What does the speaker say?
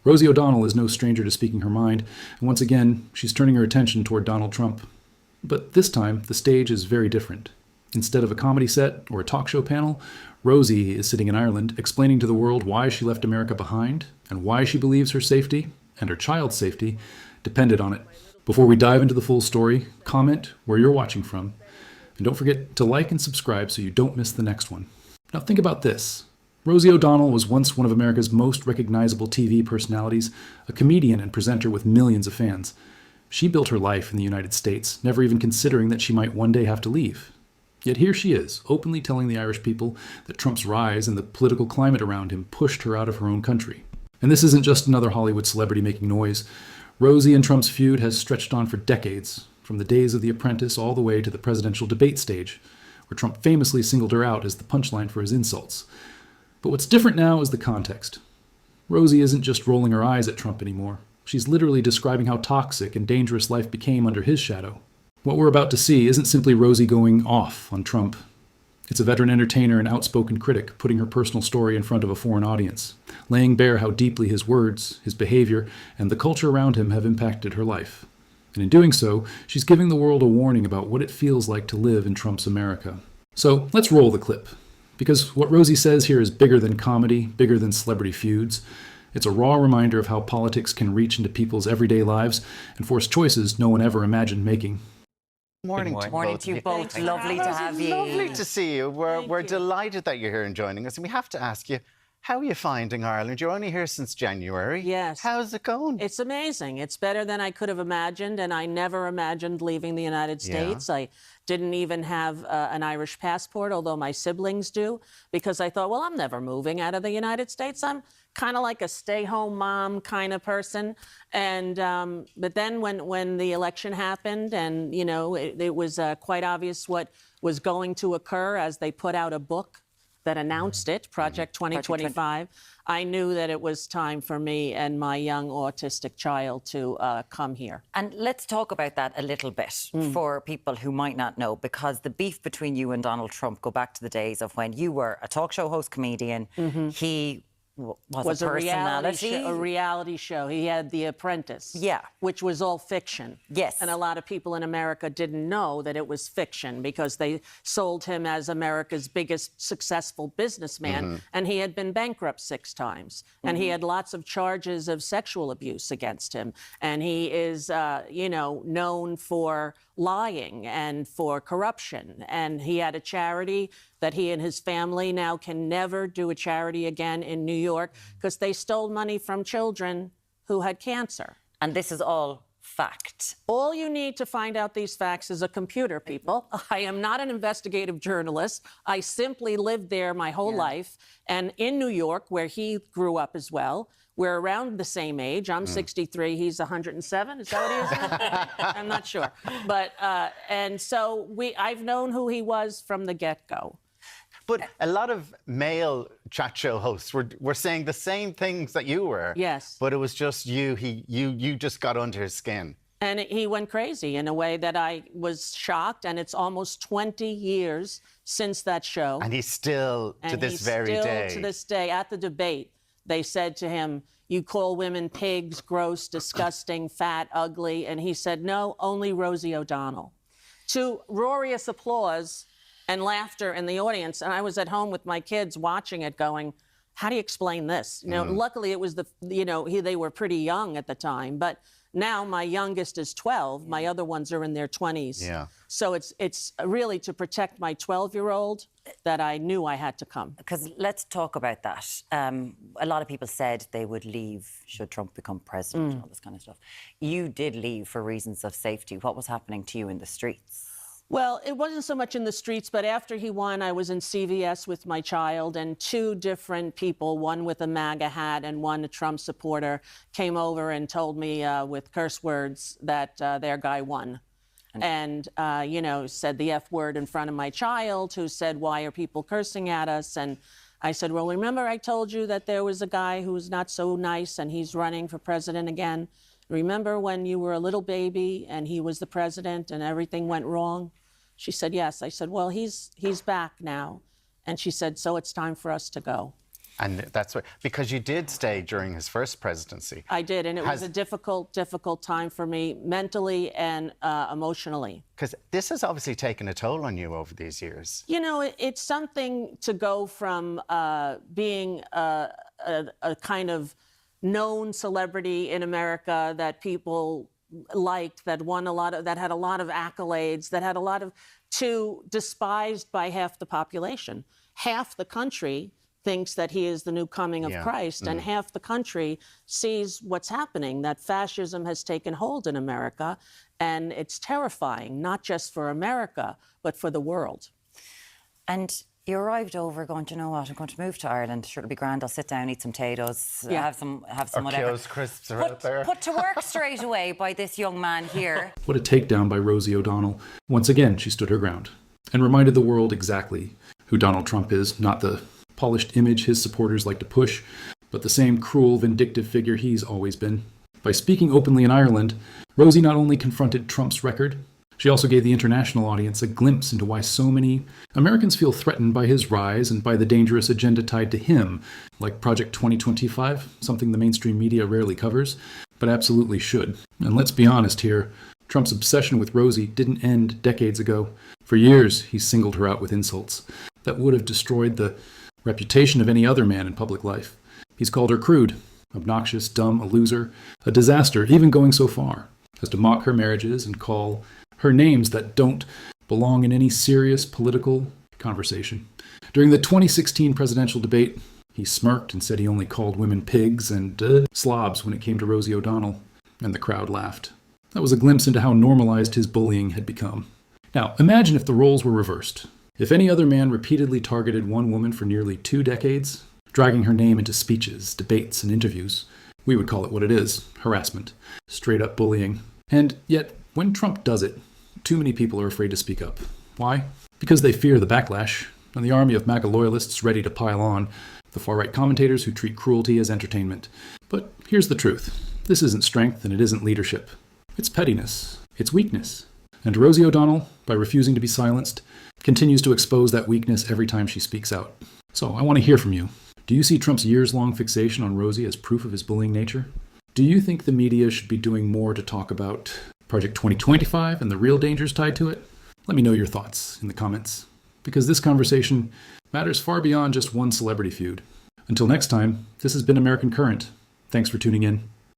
Rosie O'Donnell is no stranger to speaking her mind, and once again, she's turning her attention toward Donald Trump. But this time, the stage is very different. Instead of a comedy set or a talk show panel, Rosie is sitting in Ireland explaining to the world why she left America behind and why she believes her safety, and her child's safety, depended on it. Before we dive into the full story, comment where you're watching from, and don't forget to like and subscribe so you don't miss the next one. Now think about this. Rosie O'Donnell was once one of America's most recognizable TV personalities, a comedian and presenter with millions of fans. She built her life in the United States, never even considering that she might one day have to leave. Yet here she is, openly telling the Irish people that Trump's rise and the political climate around him pushed her out of her own country. And this isn't just another Hollywood celebrity making noise. Rosie and Trump's feud has stretched on for decades, from the days of The Apprentice all the way to the presidential debate stage, where Trump famously singled her out as the punchline for his insults. But what's different now is the context. Rosie isn't just rolling her eyes at Trump anymore. She's literally describing how toxic and dangerous life became under his shadow. What we're about to see isn't simply Rosie going off on Trump. It's a veteran entertainer and outspoken critic putting her personal story in front of a foreign audience, laying bare how deeply his words, his behavior, and the culture around him have impacted her life. And in doing so, she's giving the world a warning about what it feels like to live in Trump's America. So let's roll the clip, because what Rosie says here is bigger than comedy, bigger than celebrity feuds. It's a raw reminder of how politics can reach into people's everyday lives and force choices no one ever imagined making. Morning to you both. Lovely to have you. Lovely to see you. We're delighted that you're here and joining us. And we have to ask you, how are you finding Ireland? You're only here since January. Yes. How's it going? It's amazing. It's better than I could have imagined, and I never imagined leaving the United States. I didn't even have an Irish passport, although my siblings do, because I thought, well, I'm never moving out of the United States. I'm kind of like a stay-home mom kind of person. And but then when the election happened, and you know, it was quite obvious what was going to occur as they put out a book that announced it, Project 2025, I knew that it was time for me and my young autistic child to come here. And let's talk about that a little bit for people who might not know, because the beef between you and Donald Trump go back to the days of when you were a talk show host comedian. He was a personality. A reality show. He had The Apprentice, which was all fiction. Yes. And a lot of people in America didn't know that it was fiction because they sold him as America's biggest successful businessman, and he had been bankrupt 6 times, and he had lots of charges of sexual abuse against him, and he is, you know, known for lying and for corruption. And he had a charity that he and his family now can never do a charity again in New York because they stole money from children who had cancer. And this is all fact. All you need to find out these facts is a computer, people. I am not an investigative journalist. I simply lived there my whole life. And in New York, where he grew up as well, we're around the same age. I'm 63, he's 107. Is that what he is now? I'm not sure. But, and so I've known who he was from the get-go. But a lot of male chat show hosts were saying the same things that you were. Yes. But it was just you. You just got under his skin. And he went crazy in a way that I was shocked. And it's almost 20 years since that show. And he's still, to this very day. To this day, at the debate, they said to him, you call women pigs, gross, disgusting, fat, ugly. And he said, no, only Rosie O'Donnell. To roarious applause and laughter in the audience. And I was at home with my kids watching it going, how do you explain this? You know, luckily it was they were pretty young at the time, but now my youngest is 12. My other ones are in their 20s. Yeah. So it's really to protect my 12-year-old that I knew I had to come. Because let's talk about that. A lot of people said they would leave should Trump become president and all this kind of stuff. You did leave for reasons of safety. What was happening to you in the streets? Well, it wasn't so much in the streets, but after he won, I was in CVS with my child, and 2 different people, one with a MAGA hat and one a Trump supporter, came over and told me with curse words that their guy won. And, you know, said the F word in front of my child, who said, why are people cursing at us? And I said, well, remember I told you that there was a guy who's not so nice and he's running for president again? Remember when you were a little baby and he was the president and everything went wrong? She said, yes. I said, well, he's back now. And she said, so it's time for us to go. And that's what, because you did stay during his first presidency. I did, and it was a difficult time for me mentally and emotionally. Because this has obviously taken a toll on you over these years. You know, it's something to go from being a kind of known celebrity in America that people liked, that won a lot of, that had a lot of accolades, that had a lot of, to despised by half the population. Half the country thinks that he is the new coming of Christ, and half the country sees what's happening, that fascism has taken hold in America, and it's terrifying, not just for America, but for the world. And you arrived over going, you know what, I'm going to move to Ireland. Sure, it'll be grand. I'll sit down, eat some potatoes, have some whatever. Keogh's crisps are out there. Put to work straight away by this young man here. What a takedown by Rosie O'Donnell. Once again, she stood her ground and reminded the world exactly who Donald Trump is, not the polished image his supporters like to push, but the same cruel, vindictive figure he's always been. By speaking openly in Ireland, Rosie not only confronted Trump's record, she also gave the international audience a glimpse into why so many Americans feel threatened by his rise and by the dangerous agenda tied to him, like Project 2025, something the mainstream media rarely covers, but absolutely should. And let's be honest here, Trump's obsession with Rosie didn't end decades ago. For years, he singled her out with insults that would have destroyed the reputation of any other man in public life. He's called her crude, obnoxious, dumb, a loser, a disaster, even going so far as to mock her marriages and call her names that don't belong in any serious political conversation. During the 2016 presidential debate, he smirked and said he only called women pigs and slobs when it came to Rosie O'Donnell, and the crowd laughed. That was a glimpse into how normalized his bullying had become. Now, imagine if the roles were reversed. If any other man repeatedly targeted one woman for nearly 2 decades, dragging her name into speeches, debates, and interviews, we would call it what it is, harassment, straight-up bullying. And yet, when Trump does it, too many people are afraid to speak up. Why? Because they fear the backlash, and the army of MAGA loyalists ready to pile on, the far-right commentators who treat cruelty as entertainment. But here's the truth. This isn't strength and it isn't leadership. It's pettiness. It's weakness. And Rosie O'Donnell, by refusing to be silenced, continues to expose that weakness every time she speaks out. So I want to hear from you. Do you see Trump's years-long fixation on Rosie as proof of his bullying nature? Do you think the media should be doing more to talk about Project 2025 and the real dangers tied to it? Let me know your thoughts in the comments, because this conversation matters far beyond just one celebrity feud. Until next time, this has been American Current. Thanks for tuning in.